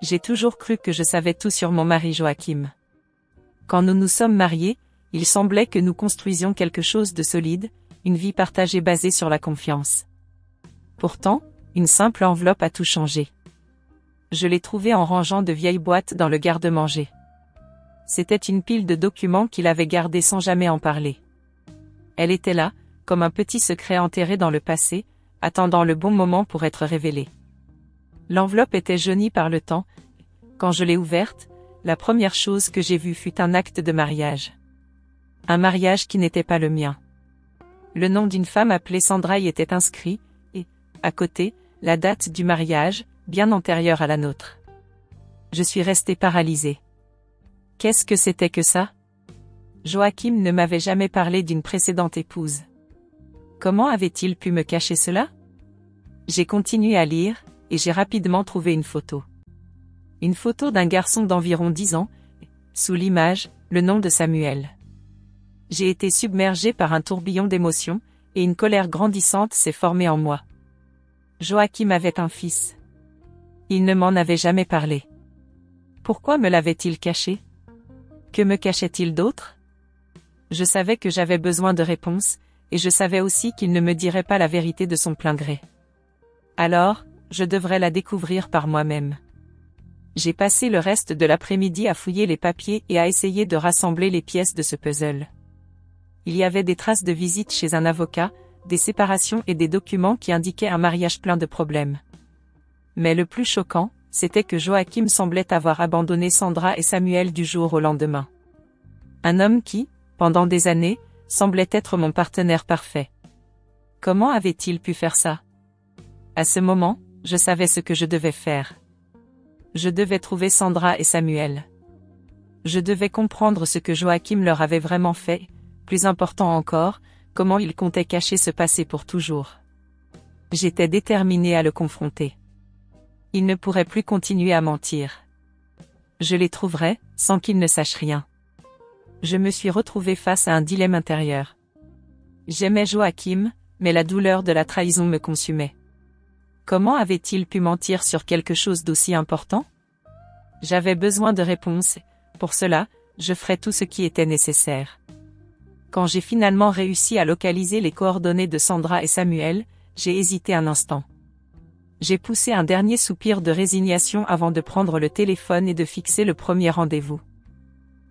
J'ai toujours cru que je savais tout sur mon mari Joachim. Quand nous nous sommes mariés, il semblait que nous construisions quelque chose de solide, une vie partagée basée sur la confiance. Pourtant, une simple enveloppe a tout changé. Je l'ai trouvée en rangeant de vieilles boîtes dans le garde-manger. C'était une pile de documents qu'il avait gardés sans jamais en parler. Elle était là, comme un petit secret enterré dans le passé, attendant le bon moment pour être révélé. L'enveloppe était jaunie par le temps. Quand je l'ai ouverte, la première chose que j'ai vue fut un acte de mariage. Un mariage qui n'était pas le mien. Le nom d'une femme appelée Sandra y était inscrit, et, à côté, la date du mariage, bien antérieure à la nôtre. Je suis restée paralysée. Qu'est-ce que c'était que ça? Joachim ne m'avait jamais parlé d'une précédente épouse. Comment avait-il pu me cacher cela? J'ai continué à lire, et j'ai rapidement trouvé une photo. Une photo d'un garçon d'environ 10 ans, sous l'image, le nom de Samuel. J'ai été submergée par un tourbillon d'émotions, et une colère grandissante s'est formée en moi. Joachim avait un fils. Il ne m'en avait jamais parlé. Pourquoi me l'avait-il caché? Que me cachait-il d'autre? Je savais que j'avais besoin de réponses, et je savais aussi qu'il ne me dirait pas la vérité de son plein gré. Alors, je devrais la découvrir par moi-même. J'ai passé le reste de l'après-midi à fouiller les papiers et à essayer de rassembler les pièces de ce puzzle. Il y avait des traces de visite chez un avocat, des séparations et des documents qui indiquaient un mariage plein de problèmes. Mais le plus choquant, c'était que Joachim semblait avoir abandonné Sandra et Samuel du jour au lendemain. Un homme qui, pendant des années, semblait être mon partenaire parfait. Comment avait-il pu faire ça? À ce moment, je savais ce que je devais faire. Je devais trouver Sandra et Samuel. Je devais comprendre ce que Joachim leur avait vraiment fait, plus important encore, comment il comptait cacher ce passé pour toujours. J'étais déterminée à le confronter. Il ne pourrait plus continuer à mentir. Je les trouverais, sans qu'il ne sache rien. Je me suis retrouvée face à un dilemme intérieur. J'aimais Joachim, mais la douleur de la trahison me consumait. Comment avait-il pu mentir sur quelque chose d'aussi important? J'avais besoin de réponses, pour cela, je ferais tout ce qui était nécessaire. Quand j'ai finalement réussi à localiser les coordonnées de Sandra et Samuel, j'ai hésité un instant. J'ai poussé un dernier soupir de résignation avant de prendre le téléphone et de fixer le premier rendez-vous.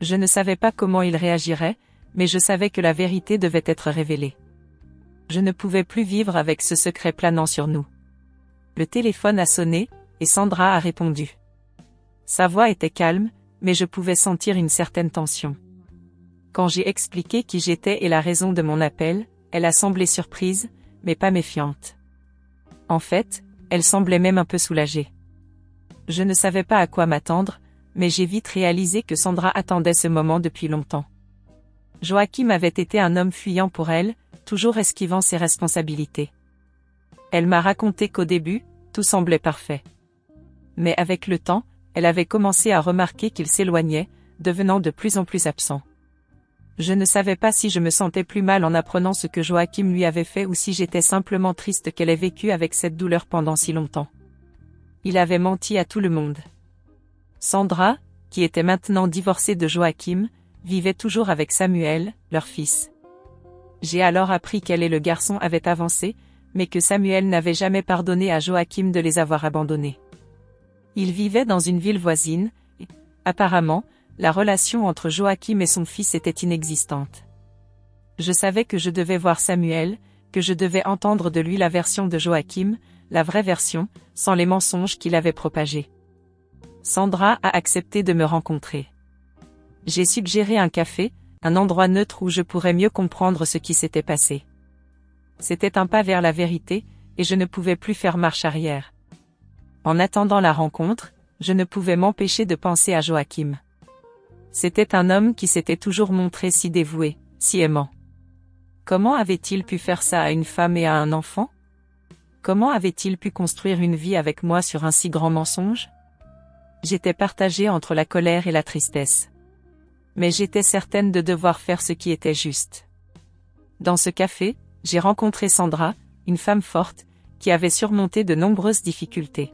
Je ne savais pas comment il réagirait, mais je savais que la vérité devait être révélée. Je ne pouvais plus vivre avec ce secret planant sur nous. Le téléphone a sonné, et Sandra a répondu. Sa voix était calme, mais je pouvais sentir une certaine tension. Quand j'ai expliqué qui j'étais et la raison de mon appel, elle a semblé surprise, mais pas méfiante. En fait, elle semblait même un peu soulagée. Je ne savais pas à quoi m'attendre, mais j'ai vite réalisé que Sandra attendait ce moment depuis longtemps. Joachim avait été un homme fuyant pour elle, toujours esquivant ses responsabilités. Elle m'a raconté qu'au début, tout semblait parfait. Mais avec le temps, elle avait commencé à remarquer qu'il s'éloignait, devenant de plus en plus absent. Je ne savais pas si je me sentais plus mal en apprenant ce que Joachim lui avait fait ou si j'étais simplement triste qu'elle ait vécu avec cette douleur pendant si longtemps. Il avait menti à tout le monde. Sandra, qui était maintenant divorcée de Joachim, vivait toujours avec Samuel, leur fils. J'ai alors appris qu'elle et le garçon avaient avancé, mais que Samuel n'avait jamais pardonné à Joachim de les avoir abandonnés. Ils vivaient dans une ville voisine, et, apparemment, la relation entre Joachim et son fils était inexistante. Je savais que je devais voir Samuel, que je devais entendre de lui la version de Joachim, la vraie version, sans les mensonges qu'il avait propagés. Sandra a accepté de me rencontrer. J'ai suggéré un café, un endroit neutre où je pourrais mieux comprendre ce qui s'était passé. C'était un pas vers la vérité, et je ne pouvais plus faire marche arrière. En attendant la rencontre, je ne pouvais m'empêcher de penser à Joachim. C'était un homme qui s'était toujours montré si dévoué, si aimant. Comment avait-il pu faire ça à une femme et à un enfant? Comment avait-il pu construire une vie avec moi sur un si grand mensonge? J'étais partagée entre la colère et la tristesse. Mais j'étais certaine de devoir faire ce qui était juste. Dans ce café, j'ai rencontré Sandra, une femme forte, qui avait surmonté de nombreuses difficultés.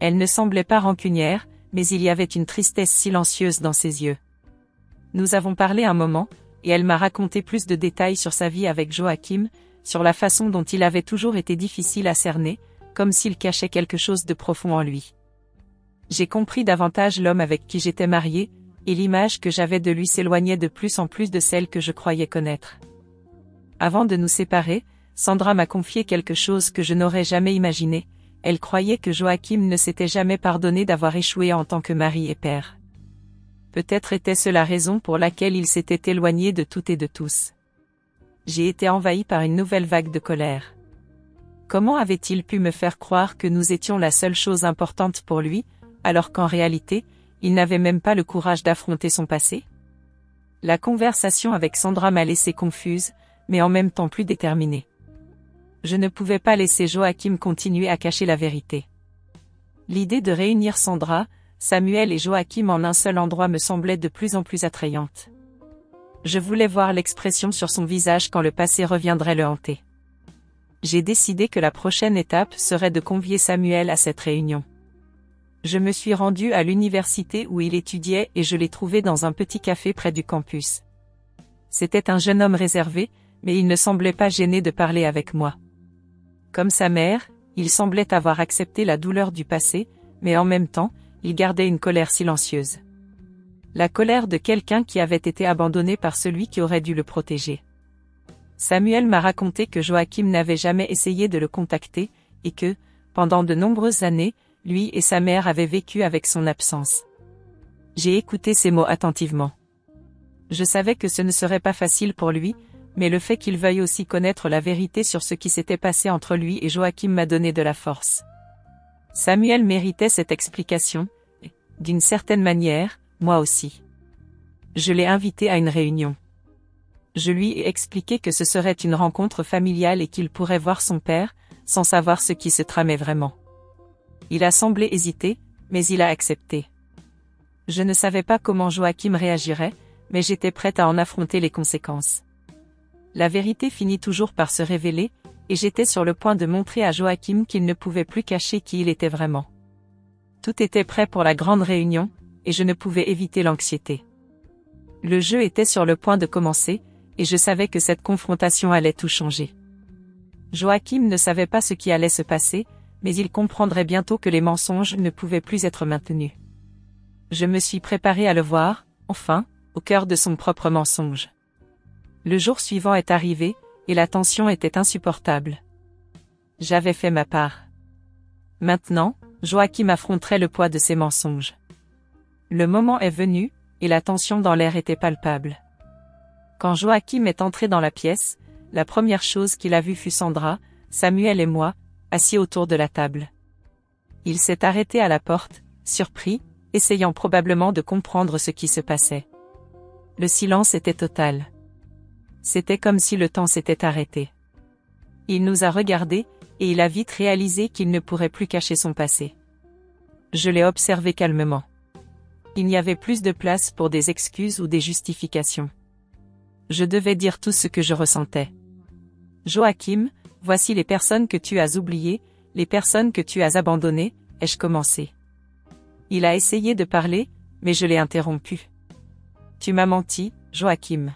Elle ne semblait pas rancunière, mais il y avait une tristesse silencieuse dans ses yeux. Nous avons parlé un moment, et elle m'a raconté plus de détails sur sa vie avec Joachim, sur la façon dont il avait toujours été difficile à cerner, comme s'il cachait quelque chose de profond en lui. J'ai compris davantage l'homme avec qui j'étais mariée, et l'image que j'avais de lui s'éloignait de plus en plus de celle que je croyais connaître. Avant de nous séparer, Sandra m'a confié quelque chose que je n'aurais jamais imaginé. Elle croyait que Joachim ne s'était jamais pardonné d'avoir échoué en tant que mari et père. Peut-être était-ce la raison pour laquelle il s'était éloigné de tout et de tous. J'ai été envahie par une nouvelle vague de colère. Comment avait-il pu me faire croire que nous étions la seule chose importante pour lui, alors qu'en réalité, il n'avait même pas le courage d'affronter son passé? La conversation avec Sandra m'a laissée confuse, mais en même temps plus déterminée. Je ne pouvais pas laisser Joachim continuer à cacher la vérité. L'idée de réunir Sandra, Samuel et Joachim en un seul endroit me semblait de plus en plus attrayante. Je voulais voir l'expression sur son visage quand le passé reviendrait le hanter. J'ai décidé que la prochaine étape serait de convier Samuel à cette réunion. Je me suis rendue à l'université où il étudiait et je l'ai trouvé dans un petit café près du campus. C'était un jeune homme réservé, mais il ne semblait pas gêné de parler avec moi. Comme sa mère, il semblait avoir accepté la douleur du passé, mais en même temps, il gardait une colère silencieuse. La colère de quelqu'un qui avait été abandonné par celui qui aurait dû le protéger. Samuel m'a raconté que Joachim n'avait jamais essayé de le contacter, et que, pendant de nombreuses années, lui et sa mère avaient vécu avec son absence. J'ai écouté ces mots attentivement. Je savais que ce ne serait pas facile pour lui, mais le fait qu'il veuille aussi connaître la vérité sur ce qui s'était passé entre lui et Joachim m'a donné de la force. Samuel méritait cette explication, et, d'une certaine manière, moi aussi. Je l'ai invité à une réunion. Je lui ai expliqué que ce serait une rencontre familiale et qu'il pourrait voir son père, sans savoir ce qui se tramait vraiment. Il a semblé hésiter, mais il a accepté. Je ne savais pas comment Joachim réagirait, mais j'étais prête à en affronter les conséquences. La vérité finit toujours par se révéler, et j'étais sur le point de montrer à Joachim qu'il ne pouvait plus cacher qui il était vraiment. Tout était prêt pour la grande réunion, et je ne pouvais éviter l'anxiété. Le jeu était sur le point de commencer, et je savais que cette confrontation allait tout changer. Joachim ne savait pas ce qui allait se passer, mais il comprendrait bientôt que les mensonges ne pouvaient plus être maintenus. Je me suis préparée à le voir, enfin, au cœur de son propre mensonge. Le jour suivant est arrivé, et la tension était insupportable. J'avais fait ma part. Maintenant, Joachim affronterait le poids de ses mensonges. Le moment est venu, et la tension dans l'air était palpable. Quand Joachim est entré dans la pièce, la première chose qu'il a vue fut Sandra, Samuel et moi, assis autour de la table. Il s'est arrêté à la porte, surpris, essayant probablement de comprendre ce qui se passait. Le silence était total. C'était comme si le temps s'était arrêté. Il nous a regardés, et il a vite réalisé qu'il ne pourrait plus cacher son passé. Je l'ai observé calmement. Il n'y avait plus de place pour des excuses ou des justifications. Je devais dire tout ce que je ressentais. Joachim, voici les personnes que tu as oubliées, les personnes que tu as abandonnées, ai-je commencé. Il a essayé de parler, mais je l'ai interrompu. Tu m'as menti, Joachim.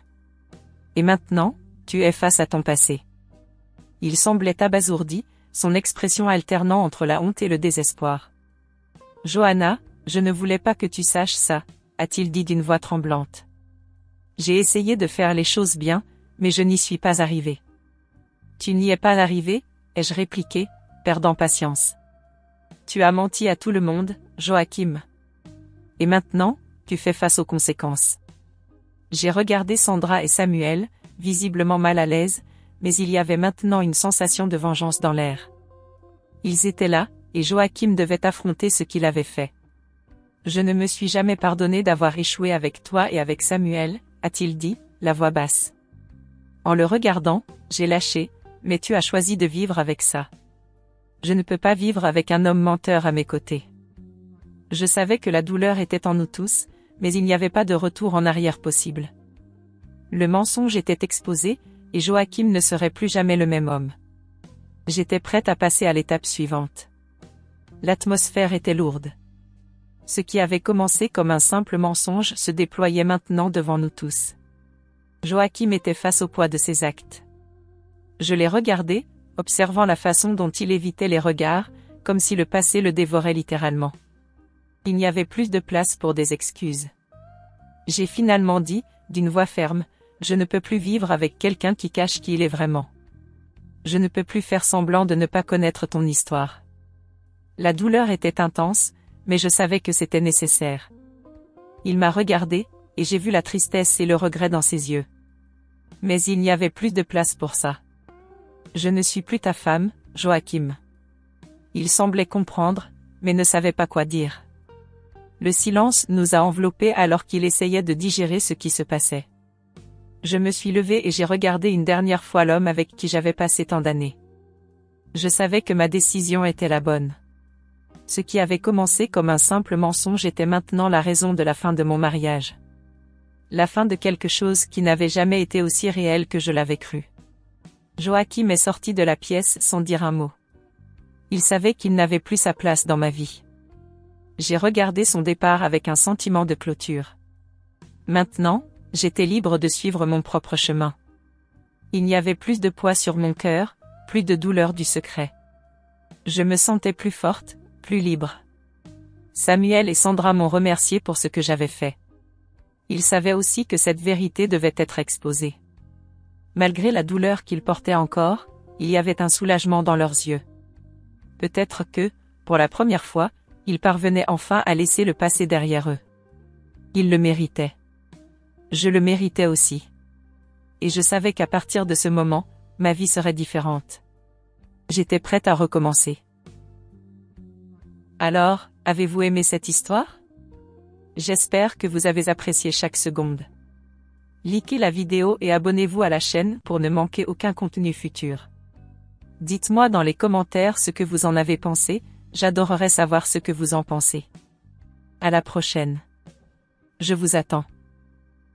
Et maintenant, tu es face à ton passé. Il semblait abasourdi, son expression alternant entre la honte et le désespoir. Johanna, je ne voulais pas que tu saches ça, a-t-il dit d'une voix tremblante. J'ai essayé de faire les choses bien, mais je n'y suis pas arrivé. Tu n'y es pas arrivé, ai-je répliqué, perdant patience. Tu as menti à tout le monde, Joachim. Et maintenant, tu fais face aux conséquences. J'ai regardé Sandra et Samuel, visiblement mal à l'aise, mais il y avait maintenant une sensation de vengeance dans l'air. Ils étaient là, et Joachim devait affronter ce qu'il avait fait. Je ne me suis jamais pardonné d'avoir échoué avec toi et avec Samuel, a-t-il dit, la voix basse. En le regardant, j'ai lâché, mais tu as choisi de vivre avec ça. Je ne peux pas vivre avec un homme menteur à mes côtés. Je savais que la douleur était en nous tous, mais il n'y avait pas de retour en arrière possible. Le mensonge était exposé, et Joachim ne serait plus jamais le même homme. J'étais prête à passer à l'étape suivante. L'atmosphère était lourde. Ce qui avait commencé comme un simple mensonge se déployait maintenant devant nous tous. Joachim était face au poids de ses actes. Je l'ai regardé, observant la façon dont il évitait les regards, comme si le passé le dévorait littéralement. Il n'y avait plus de place pour des excuses. J'ai finalement dit, d'une voix ferme, « Je ne peux plus vivre avec quelqu'un qui cache qui il est vraiment. Je ne peux plus faire semblant de ne pas connaître ton histoire. » La douleur était intense, mais je savais que c'était nécessaire. Il m'a regardé, et j'ai vu la tristesse et le regret dans ses yeux. Mais il n'y avait plus de place pour ça. Je ne suis plus ta femme, Joachim. Il semblait comprendre, mais ne savait pas quoi dire. Le silence nous a enveloppés alors qu'il essayait de digérer ce qui se passait. Je me suis levée et j'ai regardé une dernière fois l'homme avec qui j'avais passé tant d'années. Je savais que ma décision était la bonne. Ce qui avait commencé comme un simple mensonge était maintenant la raison de la fin de mon mariage. La fin de quelque chose qui n'avait jamais été aussi réel que je l'avais cru. Joachim est sorti de la pièce sans dire un mot. Il savait qu'il n'avait plus sa place dans ma vie. J'ai regardé son départ avec un sentiment de clôture. Maintenant, j'étais libre de suivre mon propre chemin. Il n'y avait plus de poids sur mon cœur, plus de douleur du secret. Je me sentais plus forte, plus libre. Samuel et Sandra m'ont remercié pour ce que j'avais fait. Ils savaient aussi que cette vérité devait être exposée. Malgré la douleur qu'ils portaient encore, il y avait un soulagement dans leurs yeux. Peut-être que, pour la première fois, ils parvenaient enfin à laisser le passé derrière eux. Ils le méritaient. Je le méritais aussi. Et je savais qu'à partir de ce moment, ma vie serait différente. J'étais prête à recommencer. Alors, avez-vous aimé cette histoire? J'espère que vous avez apprécié chaque seconde. Likez la vidéo et abonnez-vous à la chaîne pour ne manquer aucun contenu futur. Dites-moi dans les commentaires ce que vous en avez pensé, j'adorerais savoir ce que vous en pensez. À la prochaine. Je vous attends.